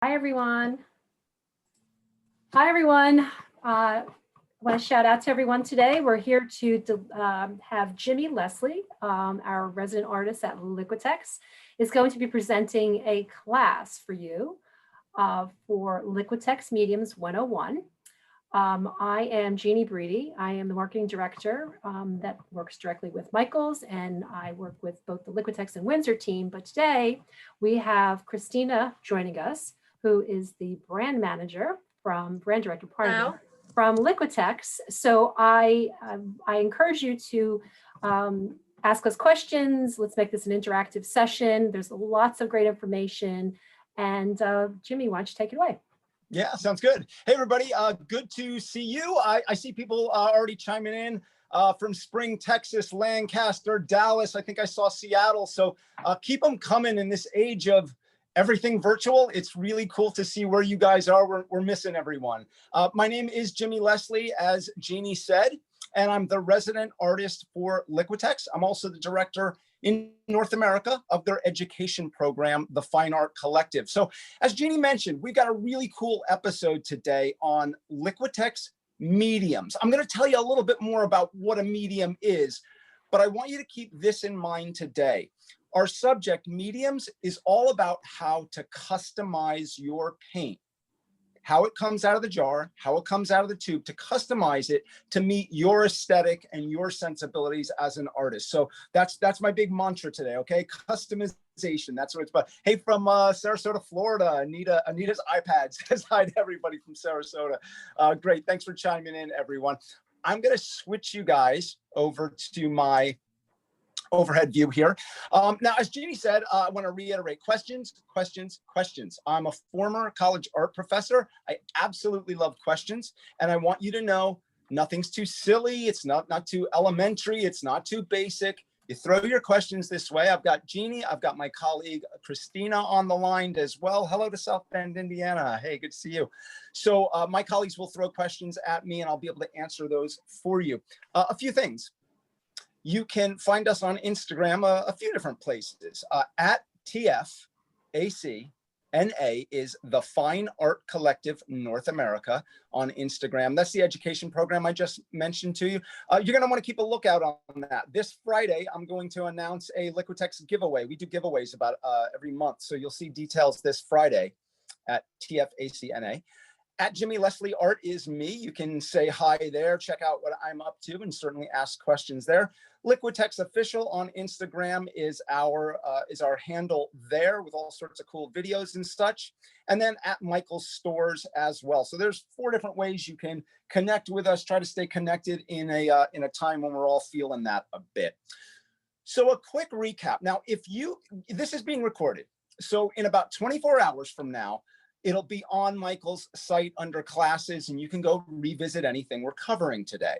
Hi, everyone. Hi, everyone. I want to shout out to everyone today. We're here to have Jimmy Leslie, our resident artist at Liquitex, is going to be presenting a class for you for Liquitex Mediums 101. I am Jeannie Breedy. I am the marketing director that works directly with Michaels, and I work with both the Liquitex and Windsor team. But today we have Christina joining us, who is the brand manager brand director, pardon me, from Liquitex. So I encourage you to ask us questions. Let's make this an interactive session. There's lots of great information. And Jimmy, why don't you take it away? Yeah, sounds good. Hey, everybody. Good to see you. I see people already chiming in from Spring, Texas, Lancaster, Dallas. I think I saw Seattle. So keep them coming in this age of everything virtual. It's really cool to see where you guys are. We're missing everyone. My name is Jimmy Leslie, as Jeannie said, and I'm the resident artist for Liquitex. I'm also the director in North America of their education program, the Fine Art Collective. So as Jeannie mentioned, we've got a really cool episode today on Liquitex mediums. I'm going to tell you a little bit more about what a medium is, but I want you to keep this in mind today. Our subject, mediums, is all about how to customize your paint, how it comes out of the jar, how it comes out of the tube, to customize it to meet your aesthetic and your sensibilities as an artist. So that's my big mantra today, okay? Customization, that's what it's about. Hey, from Sarasota, Florida, Anita's iPad says hi to everybody from Sarasota. Great, thanks for chiming in, everyone. I'm gonna switch you guys over to my overhead view here. Now, as Jeannie said, I want to reiterate questions. I'm a former college art professor. I absolutely love questions. And I want you to know nothing's too silly. It's not too elementary. It's not too basic. You throw your questions this way. I've got Jeannie. I've got my colleague, Christina, on the line as well. Hello to South Bend, Indiana. Hey, good to see you. So my colleagues will throw questions at me and I'll be able to answer those for you. A few things. You can find us on Instagram a few different places. At TFACNA is the Fine Art Collective North America on Instagram. That's the education program I just mentioned to you. You're going to want to keep a lookout on that. This Friday, I'm going to announce a Liquitex giveaway. We do giveaways about every month, so you'll see details this Friday at TFACNA. At Jimmy Leslie Art is me. You can say hi there, check out what I'm up to, and certainly ask questions there. Liquitex Official on Instagram is our handle there, with all sorts of cool videos and such. And then at Michael's Stores as well. So there's 4 different ways you can connect with us. Try to stay connected in a time when we're all feeling that a bit. So a quick recap. Now, this is being recorded. So in about 24 hours from now, it'll be on Michael's site under classes, and you can go revisit anything we're covering today.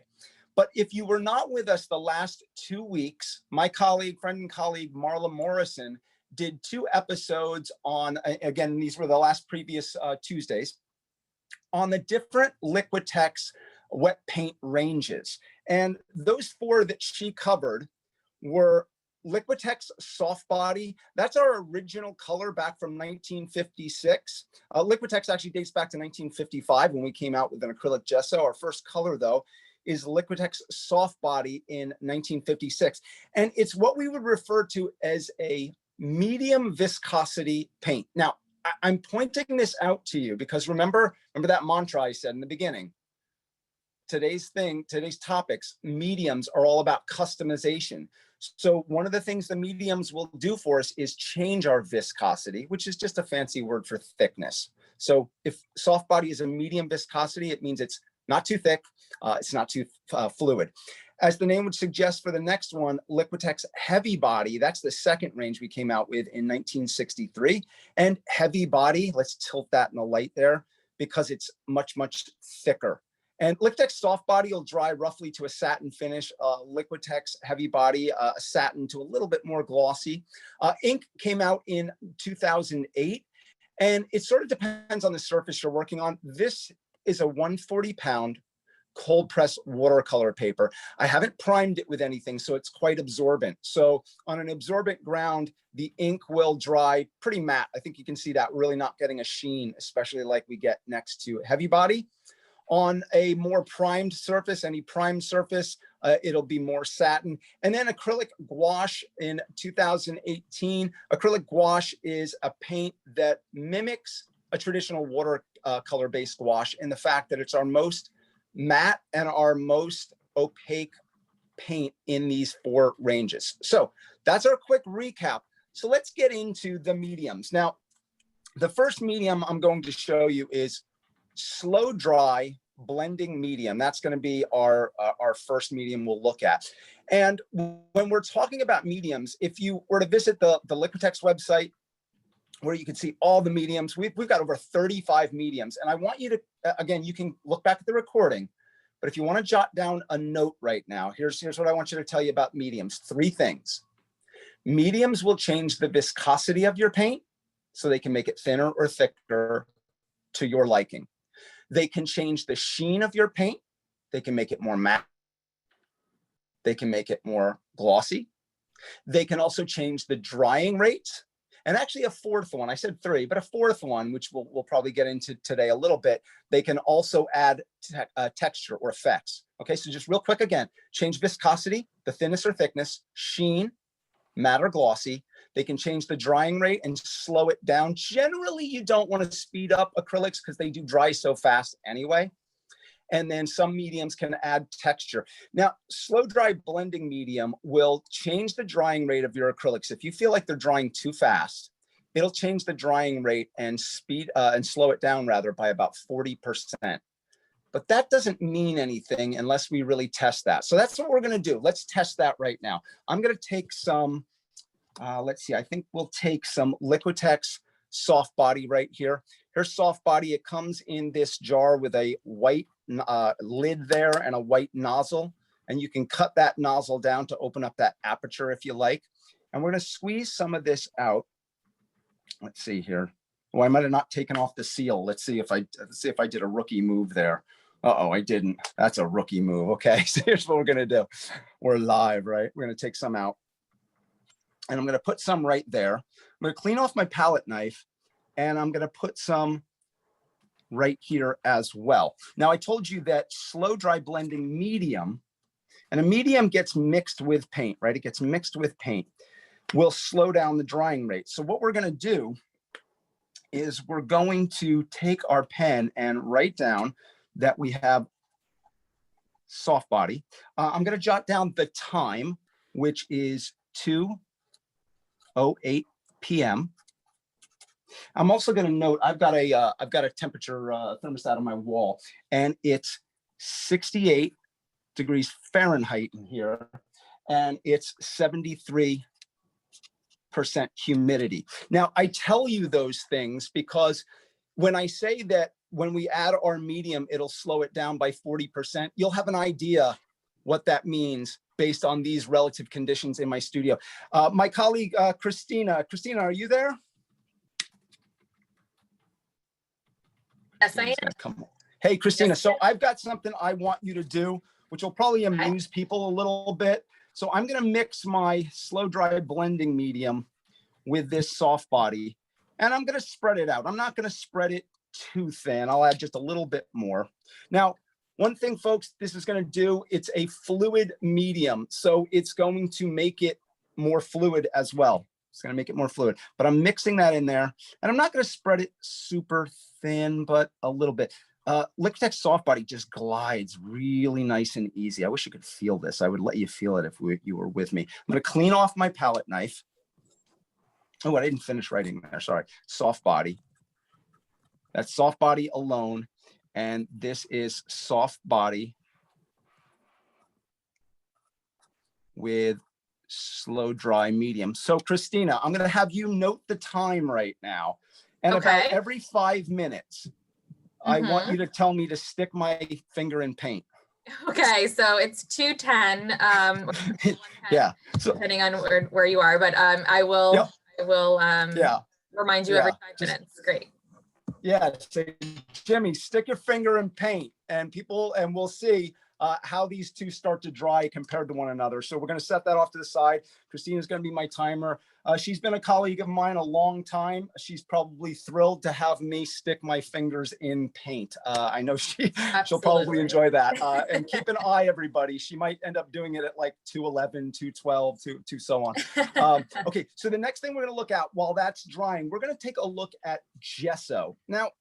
But if you were not with us the last 2 weeks, my friend and colleague, Marla Morrison, did 2 episodes on, again, these were the last previous Tuesdays, on the different Liquitex wet paint ranges. And those 4 that she covered were Liquitex Soft Body. That's our original color back from 1956. Liquitex actually dates back to 1955 when we came out with an acrylic gesso. Our first color, though, is Liquitex Soft Body in 1956. And it's what we would refer to as a medium viscosity paint. Now, I'm pointing this out to you because remember that mantra I said in the beginning. Today's topics, mediums are all about customization. So one of the things the mediums will do for us is change our viscosity, which is just a fancy word for thickness. So if soft body is a medium viscosity, it means it's not too thick, it's not too fluid. As the name would suggest for the next one, Liquitex Heavy Body, that's the second range we came out with in 1963. And heavy body, let's tilt that in the light there, because it's much, much thicker. And Liquitex Soft Body will dry roughly to a satin finish. Liquitex Heavy Body, a satin to a little bit more glossy. Ink came out in 2008, and it sort of depends on the surface you're working on. This is a 140-pound cold press watercolor paper. I haven't primed it with anything, so it's quite absorbent. So on an absorbent ground, the ink will dry pretty matte. I think you can see that, really not getting a sheen, especially like we get next to heavy body. On a more primed surface, any primed surface, it'll be more satin. And then acrylic gouache in 2018. Acrylic gouache is a paint that mimics a traditional watercolor-based gouache in the fact that it's our most matte and our most opaque paint in these 4 ranges. So that's our quick recap. So let's get into the mediums. Now, the first medium I'm going to show you is slow dry blending medium. That's going to be our first medium we'll look at. And when we're talking about mediums, if you were to visit the Liquitex website, where you can see all the mediums, we've got over 35 mediums. And I want you to, again, you can look back at the recording, but if you want to jot down a note right now, here's what I want you to tell you about mediums. 3 things. Mediums will change the viscosity of your paint, so they can make it thinner or thicker to your liking. They can change the sheen of your paint. They can make it more matte. They can make it more glossy. They can also change the drying rates. And actually a 4th one, I said 3, but a 4th one, which we'll probably get into today a little bit, they can also add texture or effects. Okay, so just real quick again, change viscosity, the thinness or thickness, sheen, matte or glossy. They can change the drying rate and slow it down. Generally, you don't want to speed up acrylics because they do dry so fast anyway. And then some mediums can add texture. Now, slow dry blending medium will change the drying rate of your acrylics. If you feel like they're drying too fast, it'll change the drying rate and slow it down rather by about 40%. But that doesn't mean anything unless we really test that. So that's what we're going to do. Let's test that right now. I'm going to take some, let's see, I think we'll take some Liquitex soft body right here. Here's soft body. It comes in this jar with a white lid there and a white nozzle. And you can cut that nozzle down to open up that aperture if you like. And we're going to squeeze some of this out. Let's see here. Oh, I might have not taken off the seal. Let's see if I did a rookie move there. Uh-oh, I didn't. That's a rookie move. Okay, so here's what we're going to do. We're live, right? We're going to take some out. And I'm going to put some right there. I'm going to clean off my palette knife. And I'm going to put some right here as well. Now, I told you that slow dry blending medium, and a medium gets mixed with paint, right? It gets mixed with paint, will slow down the drying rate. So what we're going to do is we're going to take our pen and write down that we have soft body. I'm going to jot down the time, which is 2:08 p.m. I'm also going to note I've got a temperature thermostat on my wall, and it's 68 degrees Fahrenheit in here, and it's 73% humidity. Now, I tell you those things because when I say that when we add our medium, it'll slow it down by 40%, you'll have an idea what that means based on these relative conditions in my studio. My colleague, Christina, are you there? Yes, I am. Come on. Hey, Christina, Yes. so I've got something I want you to do, which will probably amuse people a little bit. So I'm going to mix my slow dry blending medium with this soft body, and I'm going to spread it out. I'm not going to spread it too thin. I'll add just a little bit more. Now, one thing, folks, this is going to do, it's a fluid medium, so it's going to make it more fluid as well. It's going to make it more fluid, but I'm mixing that in there, and I'm not going to spread it super thin, but a little bit. Liquitex soft body just glides really nice and easy. I wish you could feel this. I would let you feel it if you were with me. I'm going to clean off my palette knife. Oh, I didn't finish writing there. Sorry. Soft body. That's soft body alone. And this is soft body with slow dry medium. So Christina, I'm going to have you note the time right now. And about every 5 minutes, I want you to tell me to stick my finger in paint. Okay, so it's 2:10. Yeah. So depending on where you are, but I will. Yep. I will. Remind you every 5 minutes. Great. Yeah. Say, Jimmy, stick your finger in paint. and we'll see how these two start to dry compared to one another. So we're going to set that off to the side. Christina's going to be my timer. She's been a colleague of mine a long time. She's probably thrilled to have me stick my fingers in paint. I know she'll probably enjoy that. And keep an eye, everybody. She might end up doing it at like 211, 212, to so on. Okay, so the next thing we're going to look at while that's drying, we're going to take a look at gesso. Now,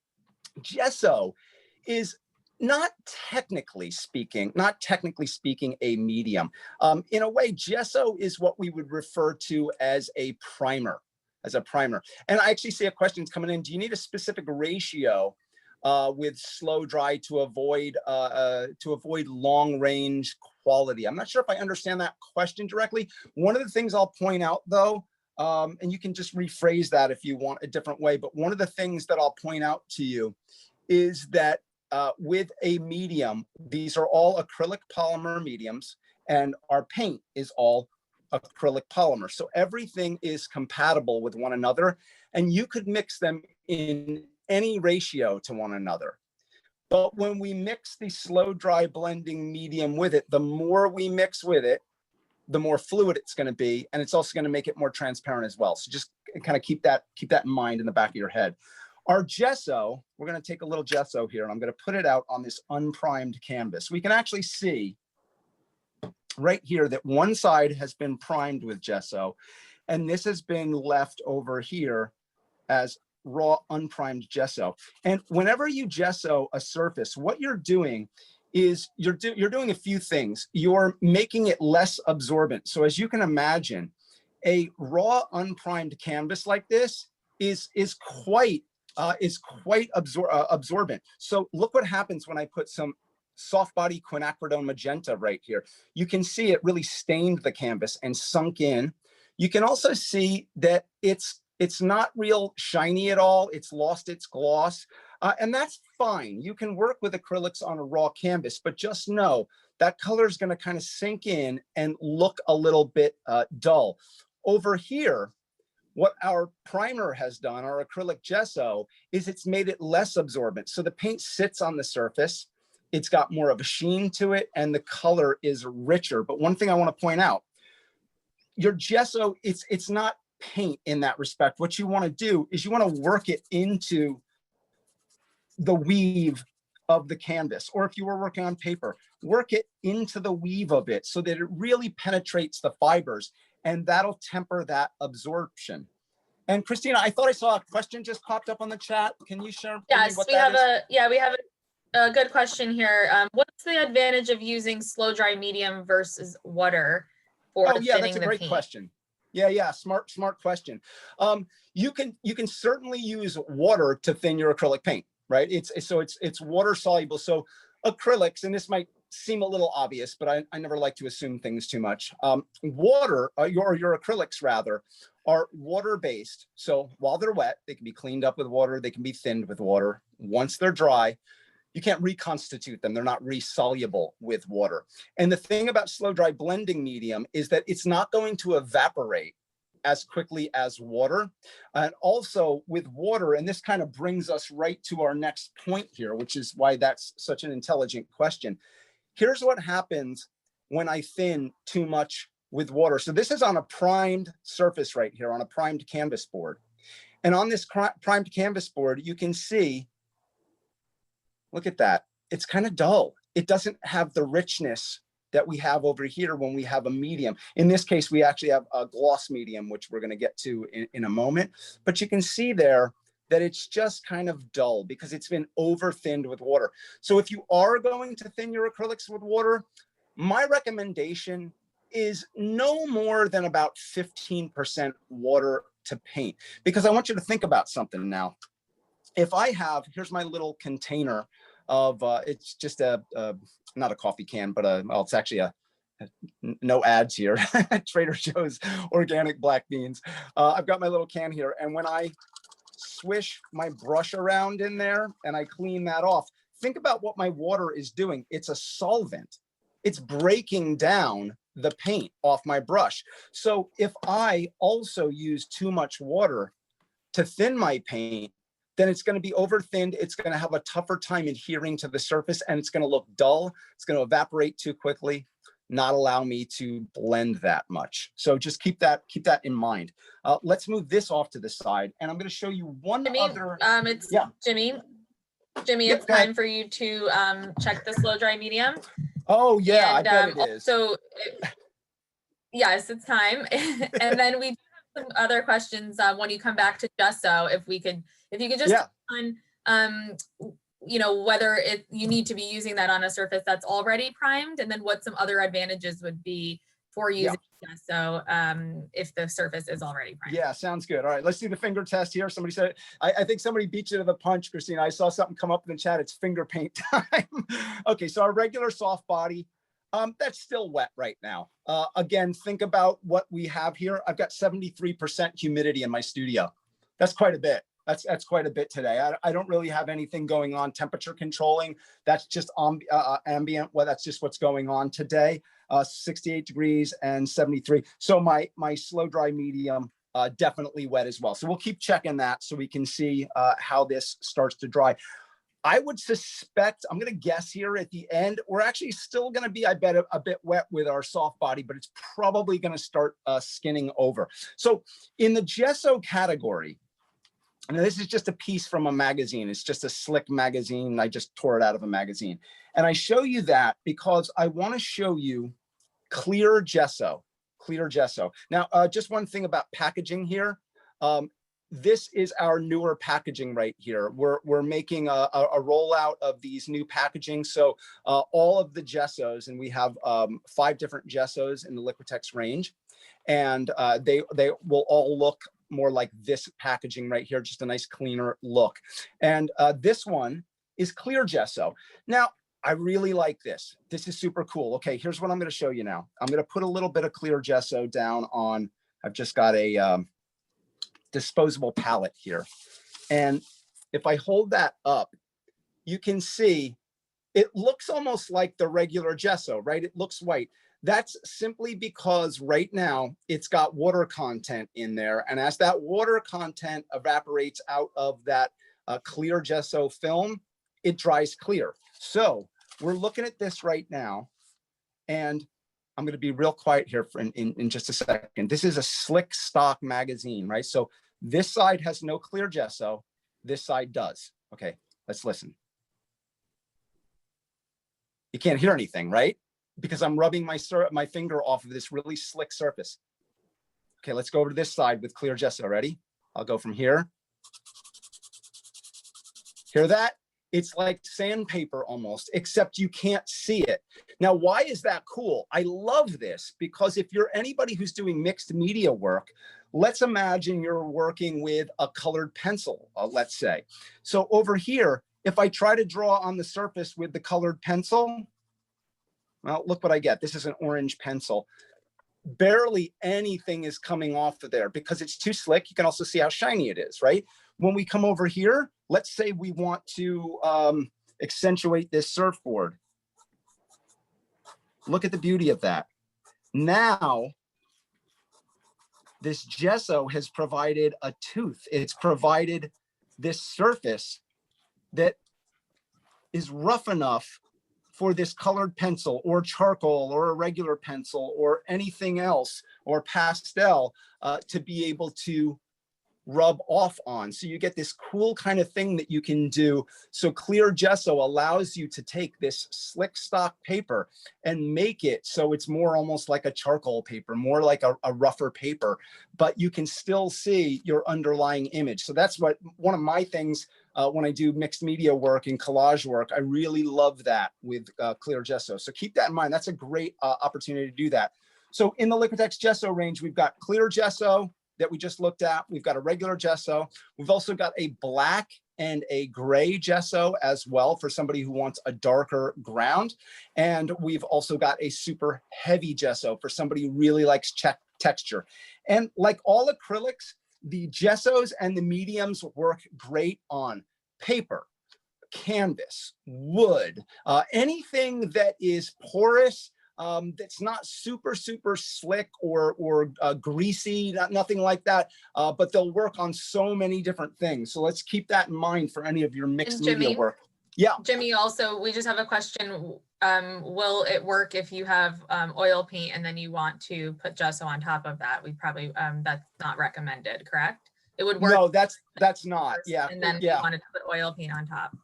gesso is not technically speaking a medium. In a way, gesso is what we would refer to as a primer, And I actually see a question coming in. Do you need a specific ratio with slow dry to avoid long range quality? I'm not sure if I understand that question directly. One of the things I'll point out though, and you can just rephrase that if you want a different way, but one of the things that I'll point out to you is that with a medium, these are all acrylic polymer mediums, and our paint is all acrylic polymer. So everything is compatible with one another, and you could mix them in any ratio to one another. But when we mix the slow dry blending medium with it, the more we mix with it, the more fluid it's going to be, and it's also going to make it more transparent as well. So just kind of keep that in mind in the back of your head. Our gesso, we're going to take a little gesso here, and I'm going to put it out on this unprimed canvas. We can actually see right here that one side has been primed with gesso, and this has been left over here as raw unprimed gesso. And whenever you gesso a surface, what you're doing is you're doing a few things. You're making it less absorbent. So as you can imagine, a raw unprimed canvas like this is quite absorbent. So look what happens when I put some soft body quinacridone magenta right here. You can see it really stained the canvas and sunk in. You can also see that it's not real shiny at all. It's lost its gloss, and that's fine. You can work with acrylics on a raw canvas, but just know that color is going to kind of sink in and look a little bit dull. Over here, what our primer has done, our acrylic gesso, is it's made it less absorbent. So the paint sits on the surface, it's got more of a sheen to it, and the color is richer. But one thing I want to point out, your gesso, it's not paint in that respect. What you want to do is you want to work it into the weave of the canvas, or if you were working on paper, work it into the weave of it so that it really penetrates the fibers, and that'll temper that absorption. And Christina, I thought I saw a question just popped up on the chat. Can you share? Yes, we have a good question here. What's the advantage of using slow dry medium versus water for thinning the paint? That's a great question. Yeah, smart question. You can certainly use water to thin your acrylic paint, right? It's water soluble. So acrylics, and this might seem a little obvious, but I never like to assume things too much. Water, your acrylics rather, are water-based. So while they're wet, they can be cleaned up with water, they can be thinned with water. Once they're dry, you can't reconstitute them. They're not resoluble with water. And the thing about slow dry blending medium is that it's not going to evaporate as quickly as water. And also with water, and this kind of brings us right to our next point here, which is why that's such an intelligent question. Here's what happens when I thin too much with water. So this is on a primed surface right here, on a primed canvas board. And on this primed canvas board, you can see, look at that. It's kind of dull. It doesn't have the richness that we have over here when we have a medium. In this case, we actually have a gloss medium, which we're going to get to in a moment. But you can see there that it's just kind of dull because it's been over thinned with water. So if you are going to thin your acrylics with water, my recommendation is no more than about 15% water to paint, because I want you to think about something now. If I have, here's my little container of, it's just not a coffee can, but well, it's actually no ads here, Trader Joe's organic black beans. I've got my little can here. And when I swish my brush around in there and I clean that off, think about what my water is doing. It's a solvent. It's breaking down the paint off my brush. So if I also use too much water to thin my paint, then it's going to be over thinned. It's going to have a tougher time adhering to the surface, and it's going to look dull. It's going to evaporate too quickly, not allow me to blend that much. So just keep that in mind. Let's move this off to the side, and I'm going to show you one Jimmy, other. it's Yeah. Jimmy, Yep, it's time for you to check the slow dry medium. Oh yeah, And, I bet it is. So yes, it's time. And then we have some other questions when you come back to gesso. If you could just on you know, whether you need to be using that on a surface that's already primed, and then what some other advantages would be for using gesso if the surface is already primed. Yeah, sounds good. All right, let's do the finger test here. Somebody said, I think somebody beat you to the punch, Christina. I saw something come up in the chat. It's finger paint time. Okay, so our regular soft body, that's still wet right now. Again, think about what we have here. I've got 73% humidity in my studio. That's quite a bit. That's quite a bit today. I don't really have anything going on temperature controlling. That's just ambient. Well, that's just what's going on today. 68 degrees and 73. So my slow dry medium definitely wet as well. So we'll keep checking that so we can see how this starts to dry. I would suspect, I'm going to guess here at the end, we're actually still going to be, I bet, a bit wet with our soft body, but it's probably going to start skinning over. So in the gesso category, and this is just a piece from a magazine. It's just a slick magazine. I just tore it out of a magazine. And I show you that because I want to show you clear gesso, Now, just one thing about packaging here. This is our newer packaging right here. We're making a rollout of these new packaging. So all of the gessos, and we have 5 different gessos in the Liquitex range, and they will all look more like this packaging right here, just a nice cleaner look. And this one is clear gesso. Now, I really like this. This is super cool. Okay, here's what I'm going to show you now. I'm going to put a little bit of clear gesso down on, I've just got a disposable palette here. And if I hold that up, you can see it looks almost like the regular gesso, right? It looks white. That's simply because right now it's got water content in there. And as that water content evaporates out of that clear gesso film, it dries clear. So we're looking at this right now, and I'm going to be real quiet here in just a second. This is a slick stock magazine, right? So this side has no clear gesso. This side does. Okay, let's listen. You can't hear anything, right? Because I'm rubbing my finger off of this really slick surface. Okay, let's go over to this side with clear gesso. Ready? I'll go from here. Hear that? It's like sandpaper almost, except you can't see it. Now, why is that cool? I love this because if you're anybody who's doing mixed media work, let's imagine you're working with a colored pencil, let's say. So over here, if I try to draw on the surface with the colored pencil, well, look what I get. This is an orange pencil. Barely anything is coming off of there because it's too slick. You can also see how shiny it is, right? When we come over here, let's say we want to accentuate this surfboard. Look at the beauty of that. Now, this gesso has provided a tooth. It's provided this surface that is rough enough for this colored pencil or charcoal or a regular pencil or anything else or pastel to be able to rub off on. So you get this cool kind of thing that you can do. So clear gesso allows you to take this slick stock paper and make it so it's more almost like a charcoal paper, more like a rougher paper, but you can still see your underlying image. So that's what one of my things when I do mixed media work and collage work, I really love that with clear gesso. So keep that in mind. That's a great opportunity to do that. So in the Liquitex gesso range, we've got clear gesso that we just looked at. We've got a regular gesso. We've also got a black and a gray gesso as well for somebody who wants a darker ground. And we've also got a super heavy gesso for somebody who really likes texture. And like all acrylics, the gessos and the mediums work great on paper, canvas, wood, anything that is porous, that's not super slick or greasy, nothing like that, but they'll work on so many different things. So let's keep that in mind for any of your mixed media work. Yeah. Jimmy, also, we just have a question. Will it work if you have oil paint and then you want to put gesso on top of that? We probably, that's not recommended, correct? It would work. No, that's not. Yeah. And then yeah. you wanted to put oil paint on top.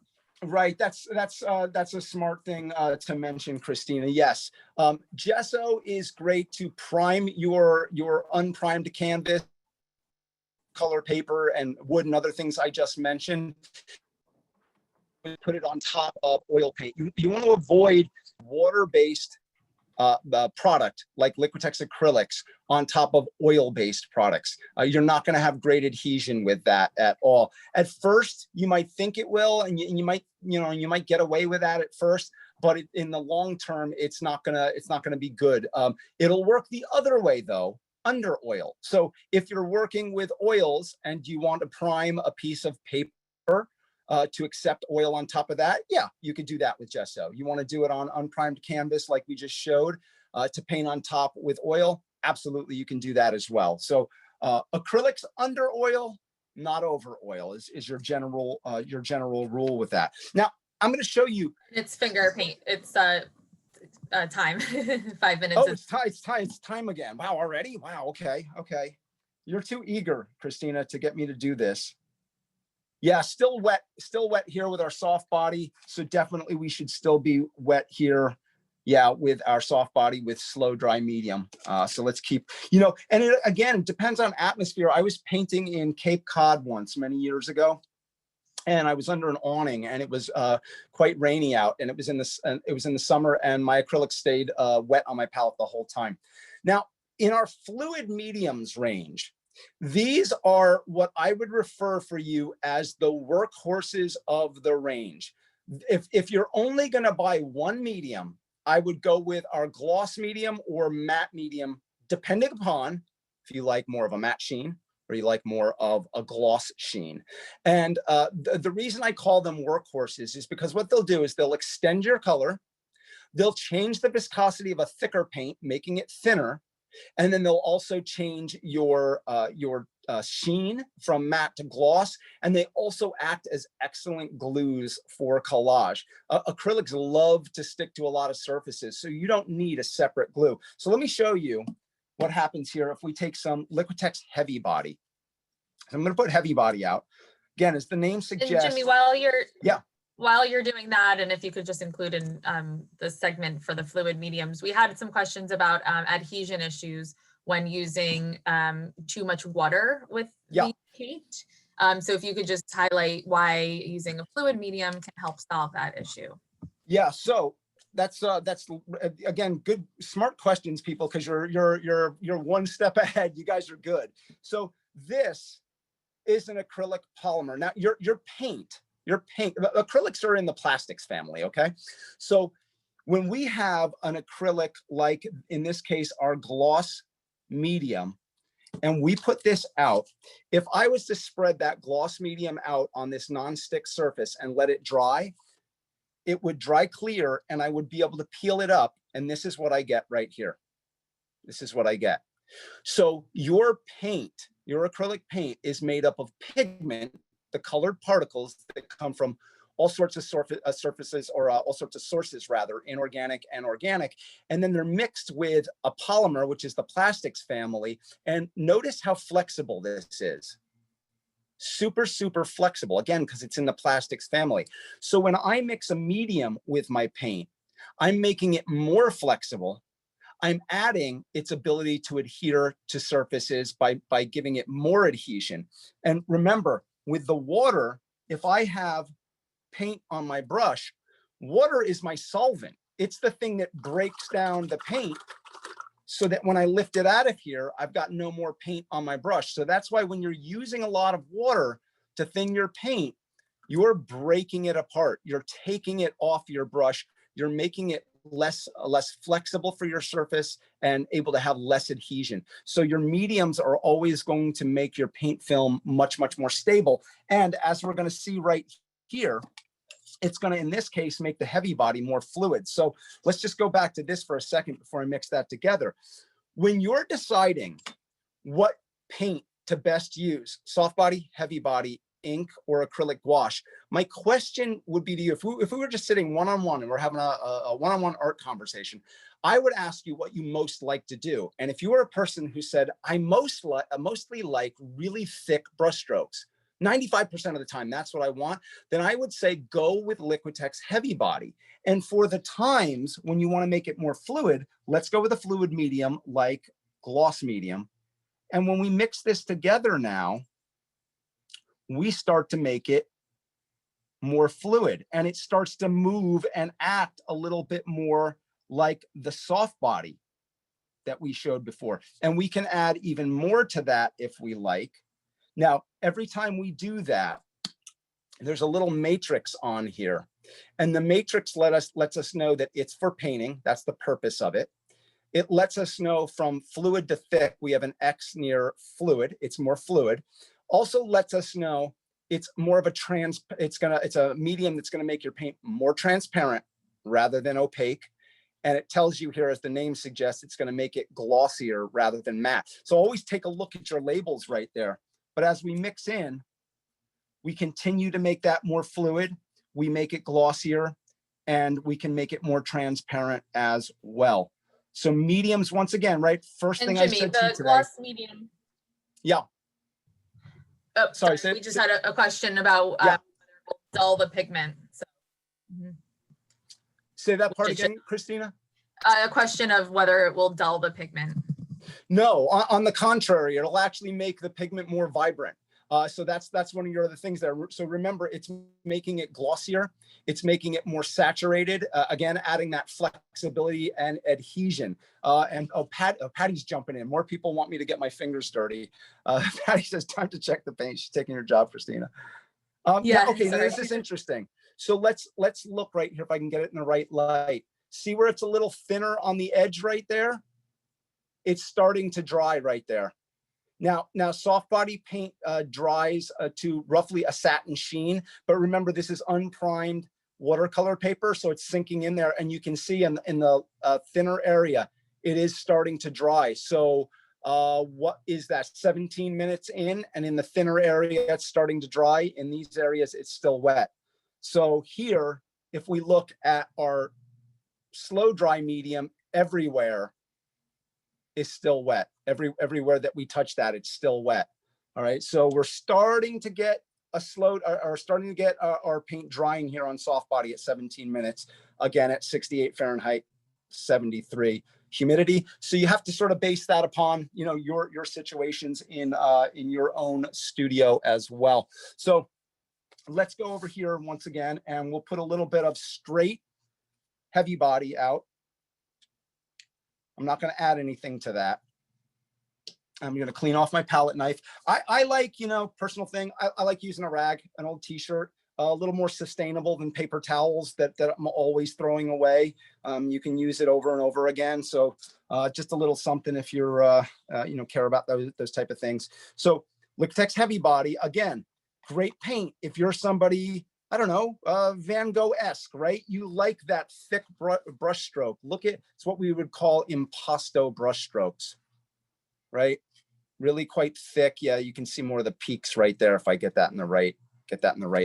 Right. That's a smart thing to mention, Christina. Yes. Gesso is great to prime your unprimed canvas, color paper and wood and other things I just mentioned. Put it on top of oil paint. You want to avoid water-based product like Liquitex acrylics on top of oil-based products. You're not going to have great adhesion with that at all. At first, you might think it will, and you might get away with that at first, but in the long term, it's not gonna be good. It'll work the other way though, under oil. So if you're working with oils and you want to prime a piece of paper to accept oil on top of that, yeah, you could do that with gesso. You want to do it on unprimed canvas like we just showed, to paint on top with oil, absolutely, you can do that as well. So acrylics under oil, not over oil is your general rule with that. Now I'm going to show you. It's finger paint. It's time. 5 minutes. Oh, it's time again. Wow, already? Wow. Okay. You're too eager, Christina, to get me to do this. Yeah, still wet here with our soft body. So definitely we should still be wet here. Yeah, with our soft body with slow dry medium. So let's keep, and it, again, depends on atmosphere. I was painting in Cape Cod once many years ago, and I was under an awning, and it was quite rainy out, and it was in the summer, and my acrylic stayed wet on my palette the whole time. Now, in our fluid mediums range, these are what I would refer for you as the workhorses of the range. If you're only going to buy one medium, I would go with our gloss medium or matte medium, depending upon if you like more of a matte sheen or you like more of a gloss sheen. And the reason I call them workhorses is because what they'll do is they'll extend your color, they'll change the viscosity of a thicker paint, making it thinner, and then they'll also change your sheen from matte to gloss, and they also act as excellent glues for collage. Acrylics love to stick to a lot of surfaces, so you don't need a separate glue. So let me show you what happens here if we take some Liquitex Heavy Body. So I'm going to put Heavy Body out. Again, as the name suggests. And Jimmy, while you're doing that, and if you could just include in the segment for the fluid mediums, we had some questions about adhesion issues when using too much water with the paint. So if you could just highlight why using a fluid medium can help solve that issue. Yeah, so that's again, good, smart questions, people, because you're one step ahead. You guys are good. So this is an acrylic polymer. Now your paint, acrylics are in the plastics family, okay? So when we have an acrylic, like in this case, our gloss medium, and we put this out, if I was to spread that gloss medium out on this non-stick surface and let it dry, it would dry clear and I would be able to peel it up. And this is what I get right here. This is what I get. So your paint, your acrylic paint is made up of pigment, the colored particles that come from all sorts of surfaces, or all sorts of sources rather, inorganic and organic. And then they're mixed with a polymer, which is the plastics family. And notice how flexible this is. Super flexible, again, because it's in the plastics family. So when I mix a medium with my paint, I'm making it more flexible. I'm adding its ability to adhere to surfaces by giving it more adhesion. And remember, with the water, if I have paint on my brush, water is my solvent. It's the thing that breaks down the paint so that when I lift it out of here, I've got no more paint on my brush. So that's why when you're using a lot of water to thin your paint, you're breaking it apart. You're taking it off your brush. You're making it less flexible for your surface and able to have less adhesion. So your mediums are always going to make your paint film much more stable. And as we're going to see right here, it's going to, in this case, make the heavy body more fluid. So let's just go back to this for a second before I mix that together. When you're deciding what paint to best use, soft body, heavy body, ink, or acrylic gouache, my question would be to you, if we were just sitting one-on-one and we're having a one-on-one art conversation, I would ask you what you most like to do. And if you were a person who said, I mostly like really thick brush strokes, 95% of the time, that's what I want, then I would say go with Liquitex heavy body. And for the times when you want to make it more fluid, let's go with a fluid medium like gloss medium. And when we mix this together now, we start to make it more fluid, and it starts to move and act a little bit more like the soft body that we showed before. And we can add even more to that if we like. Now, every time we do that, there's a little matrix on here, and the matrix lets us know that it's for painting. That's the purpose of it. It lets us know from fluid to thick, we have an X near fluid. It's more fluid. Also lets us know it's more of a it's a medium that's gonna make your paint more transparent rather than opaque. And it tells you here, as the name suggests, it's gonna make it glossier rather than matte. So always take a look at your labels right there. But as we mix in, we continue to make that more fluid. We make it glossier, and we can make it more transparent as well. So mediums, once again, right? First thing Jimmy, I said to you the today. gloss medium. Yeah. Oh, Sorry, we just had a question about Yeah. dull the pigment. So. Say that part again, Christina. A question of whether it will dull the pigment. No, on the contrary, it'll actually make the pigment more vibrant. So that's one of your other things there. So remember, it's making it glossier. It's making it more saturated. Again, adding that flexibility and adhesion. Patty's jumping in. More people want me to get my fingers dirty. Patty says, time to check the paint. She's taking your job, Christina. Yeah. Okay, now this is interesting. So let's look right here if I can get it in the right light. See where it's a little thinner on the edge right there? It's starting to dry right there. Now soft body paint dries to roughly a satin sheen, but remember, this is unprimed watercolor paper, so it's sinking in there, and you can see in the thinner area, it is starting to dry. So what is that, 17 minutes in, and in the thinner area, it's starting to dry. In these areas, it's still wet. So here, if we look at our slow dry medium, everywhere is still wet. Everywhere that we touch that, it's still wet. All right, so we're starting to get our paint drying here on soft body at 17 minutes, again at 68 Fahrenheit, 73 humidity. So you have to sort of base that upon, you know, your situations in your own studio as well. So let's go over here once again, and we'll put a little bit of straight heavy body out. I'm not going to add anything to that. I'm going to clean off my palette knife. I like, you know, personal thing, I like using a rag, an old t-shirt, a little more sustainable than paper towels that I'm always throwing away. You can use it over and over again. So just a little something if you're, you know, care about those type of things. So Liquitex heavy body, again, great paint. If you're somebody, I don't know, Van Gogh-esque, right? You like that thick brush stroke. Look at, it's what we would call impasto brush strokes, right? Really quite thick. Yeah, you can see more of the peaks right there. If I get that in the right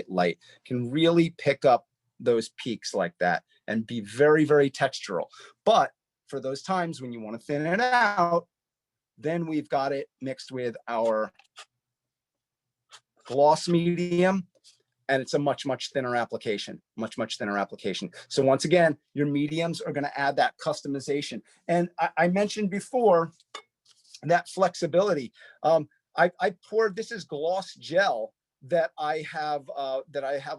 light, can really pick up those peaks like that and be very, very textural. But for those times when you want to thin it out, then we've got it mixed with our gloss medium, and it's a much thinner application, much thinner application. So once again, your mediums are going to add that customization. And I mentioned before that flexibility. I poured, this is gloss gel that I have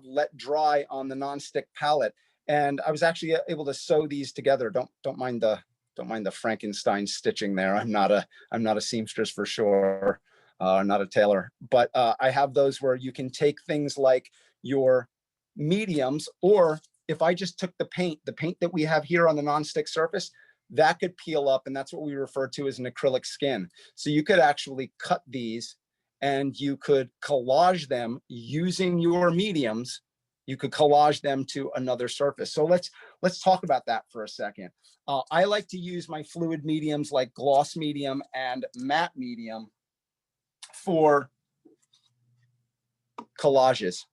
let dry on the nonstick palette, and I was actually able to sew these together. Don't mind the Frankenstein stitching there. I'm not a seamstress for sure. Not a tailor, but I have those where you can take things like your mediums, or if I just took the paint that we have here on the nonstick surface, that could peel up, and that's what we refer to as an acrylic skin. So you could actually cut these and you could collage them using your mediums You could collage them to another surface. So let's talk about that for a second. I like to use my fluid mediums like gloss medium and matte medium for collages.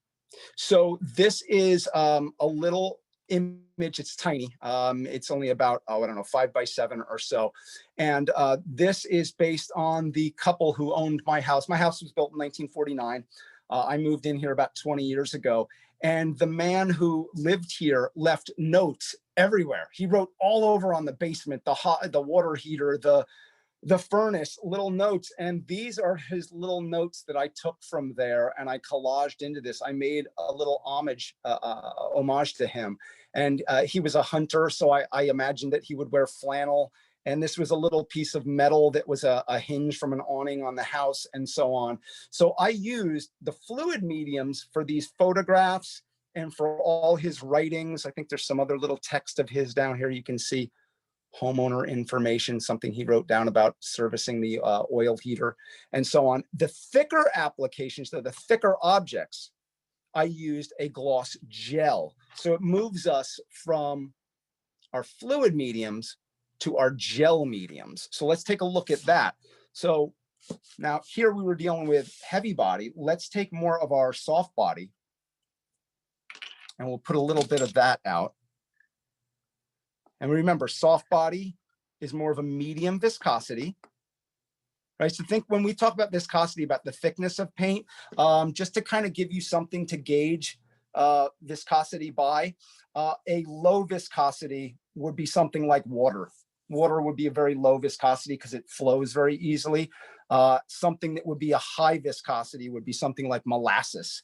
So this is a little image. It's tiny. It's only about, I don't know, 5 by 7 or so. And this is based on the couple who owned my house. My house was built in 1949. I moved in here about 20 years ago. And the man who lived here left notes everywhere. He wrote all over on the basement, the water heater, the furnace, little notes. And these are his little notes that I took from there and I collaged into this. I made a little homage to him. And he was a hunter, so I imagined that he would wear flannel. And this was a little piece of metal that was a hinge from an awning on the house and so on. So I used the fluid mediums for these photographs and for all his writings. I think there's some other little text of his down here. You can see homeowner information, something he wrote down about servicing the oil heater and so on. The thicker applications, the thicker objects, I used a gloss gel. So it moves us from our fluid mediums to our gel mediums. So let's take a look at that. So now here we were dealing with heavy body. Let's take more of our soft body and we'll put a little bit of that out. And remember, soft body is more of a medium viscosity, right? So think when we talk about viscosity, about the thickness of paint, just to kind of give you something to gauge viscosity by, a low viscosity would be something like water. Water would be a very low viscosity because it flows very easily. Something that would be a high viscosity would be something like molasses,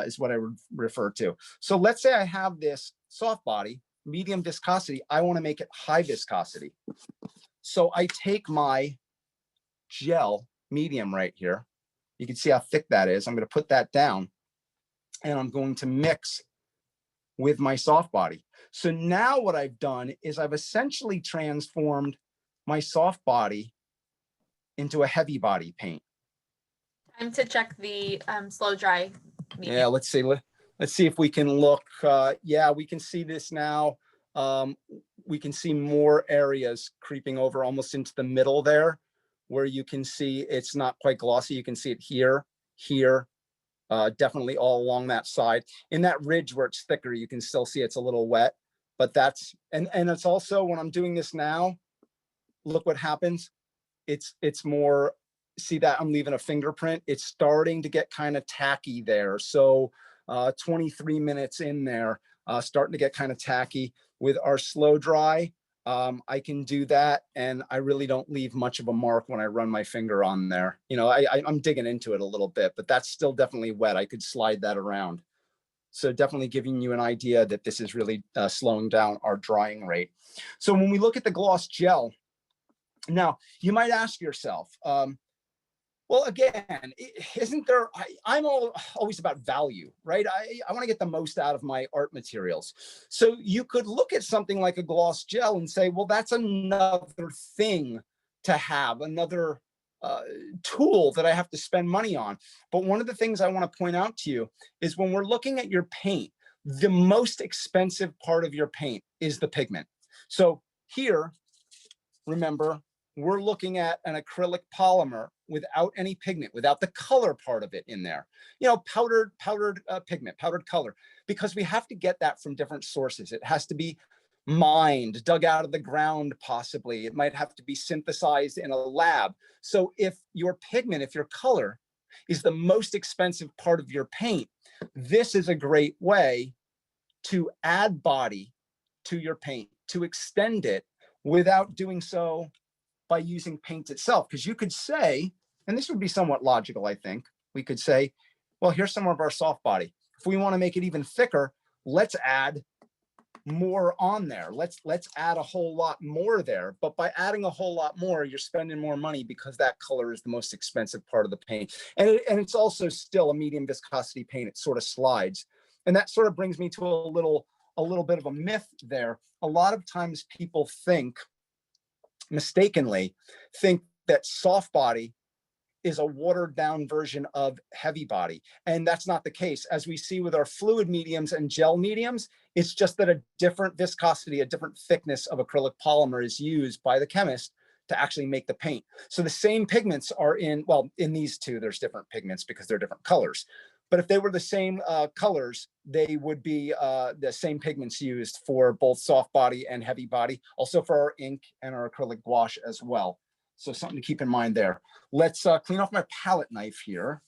is what I would refer to. So let's say I have this soft body, medium viscosity. I want to make it high viscosity. So I take my gel medium right here. You can see how thick that is. I'm going to put that down and I'm going to mix with my soft body. So now what I've done is I've essentially transformed my soft body into a heavy body paint. Time to check the slow dry medium. Yeah, let's see. Let's see if we can look. Yeah, we can see this now. We can see more areas creeping over almost into the middle there, where you can see it's not quite glossy. You can see it here, here, definitely all along that side. In that ridge where it's thicker, you can still see it's a little wet, but that's, and it's also, when I'm doing this now, look what happens. It's more, see that I'm leaving a fingerprint. It's starting to get kind of tacky there. So 23 minutes in there, starting to get kind of tacky. With our slow dry, I can do that, and I really don't leave much of a mark when I run my finger on there. You know, I'm digging into it a little bit, but that's still definitely wet. I could slide that around. So definitely giving you an idea that this is really slowing down our drying rate. So when we look at the gloss gel, now you might ask yourself, well, again, isn't there, I'm always about value, right? I want to get the most out of my art materials. So you could look at something like a gloss gel and say, well, that's another thing to have, another tool that I have to spend money on. But one of the things I want to point out to you is when we're looking at your paint, the most expensive part of your paint is the pigment. So here, remember, we're looking at an acrylic polymer without any pigment, without the color part of it in there. You know, powdered pigment, powdered color, because we have to get that from different sources. It has to be mined, dug out of the ground, possibly. It might have to be synthesized in a lab. So if your pigment, if your color is the most expensive part of your paint, this is a great way to add body to your paint, to extend it without doing so by using paint itself. Because you could say, and this would be somewhat logical, I think, we could say, well, here's some of our soft body. If we want to make it even thicker, let's add more on there. Let's add a whole lot more there. But by adding a whole lot more, you're spending more money because that color is the most expensive part of the paint. And it's also still a medium viscosity paint. It sort of slides. And that sort of brings me to a little bit of a myth there. A lot of times people mistakenly think that soft body is a watered down version of heavy body. And that's not the case. As we see with our fluid mediums and gel mediums, it's just that a different viscosity, a different thickness of acrylic polymer is used by the chemist to actually make the paint. So the same pigments are in, well, in these two, there's different pigments because they're different colors. But if they were the same colors, they would be the same pigments used for both soft body and heavy body, also for our ink and our acrylic gouache as well. So something to keep in mind there. Let's clean off my palette knife here.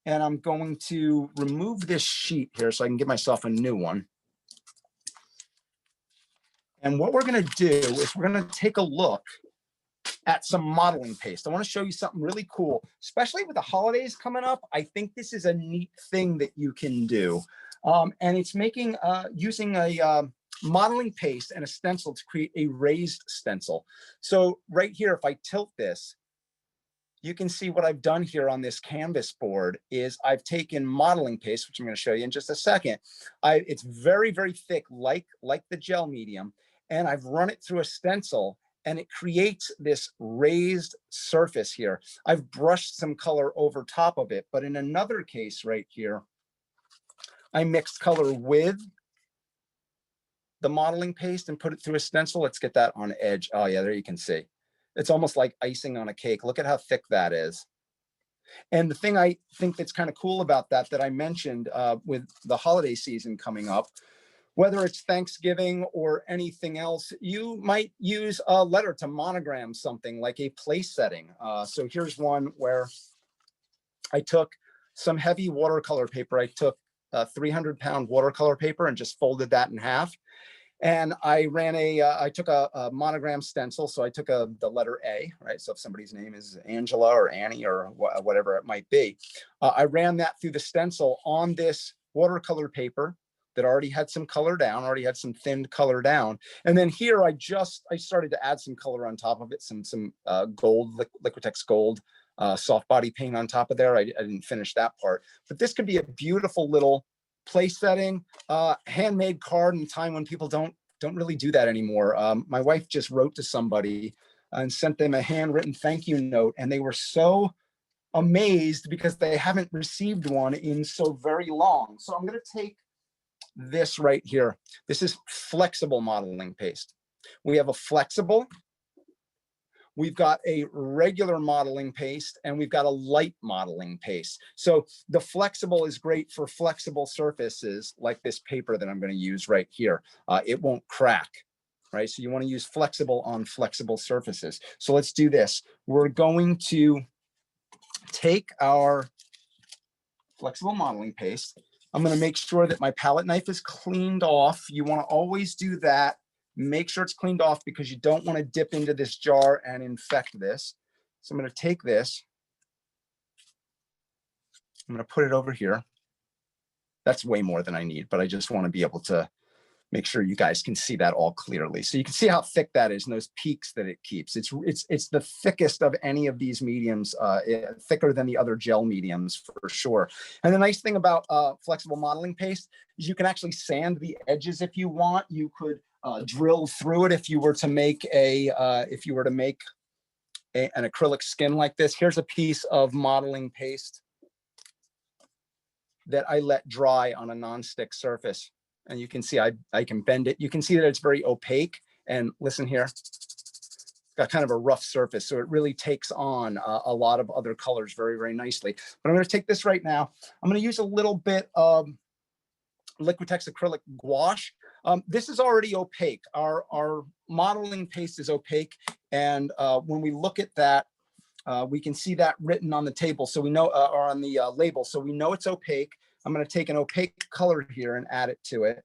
And I'm going to remove this sheet here so I can give myself a new one. And what we're going to do is we're going to take a look at some modeling paste. I want to show you something really cool, especially with the holidays coming up. I think this is a neat thing that you can do. And it's making, using a modeling paste and a stencil to create a raised stencil. So right here, if I tilt this, you can see what I've done here on this canvas board is I've taken modeling paste, which I'm going to show you in just a second. It's very, very thick, like the gel medium, and I've run it through a stencil, and it creates this raised surface here. I've brushed some color over top of it, but in another case right here, I mixed color with the modeling paste and put it through a stencil. Let's get that on edge. Oh yeah, there you can see. It's almost like icing on a cake. Look at how thick that is. And the thing I think that's kind of cool about that I mentioned with the holiday season coming up, whether it's Thanksgiving or anything else, you might use a letter to monogram something like a place setting. So here's one where I took some heavy watercolor paper. I took 300-pound watercolor paper and just folded that in half. And I ran I took a monogram stencil. So I took the letter A, right? So if somebody's name is Angela or Annie or whatever it might be, I ran that through the stencil on this watercolor paper that already had some color down, already had some thinned color down. And then here I started to add some color on top of it, some gold, Liquitex gold, soft body paint on top of there. I didn't finish that part, but this could be a beautiful little place setting, handmade card in a time when people don't really do that anymore. My wife just wrote to somebody and sent them a handwritten thank you note, and they were so amazed because they haven't received one in so very long. So I'm going to take this right here. This is flexible modeling paste. We have a flexible, we've got a regular modeling paste, and we've got a light modeling paste. So the flexible is great for flexible surfaces like this paper that I'm going to use right here. It won't crack, right? So you want to use flexible on flexible surfaces. So let's do this. We're going to take our flexible modeling paste. I'm going to make sure that my palette knife is cleaned off. You want to always do that. Make sure it's cleaned off because you don't want to dip into this jar and infect this. So I'm going to take this. I'm going to put it over here. That's way more than I need, but I just want to be able to make sure you guys can see that all clearly. So you can see how thick that is and those peaks that it keeps. It's the thickest of any of these mediums, thicker than the other gel mediums for sure. And the nice thing about flexible modeling paste is you can actually sand the edges if you want. You could drill through it if you were to make an acrylic skin like this. Here's a piece of modeling paste that I let dry on a nonstick surface. And you can see I can bend it. You can see that it's very opaque. And listen here, it's got kind of a rough surface. So it really takes on a lot of other colors very, very nicely. But I'm going to take this right now. I'm going to use a little bit of Liquitex acrylic gouache. This is already opaque. Our modeling paste is opaque. And when we look at that, we can see that written on the table. So we know, or on the label. So we know it's opaque. I'm going to take an opaque color here and add it to it.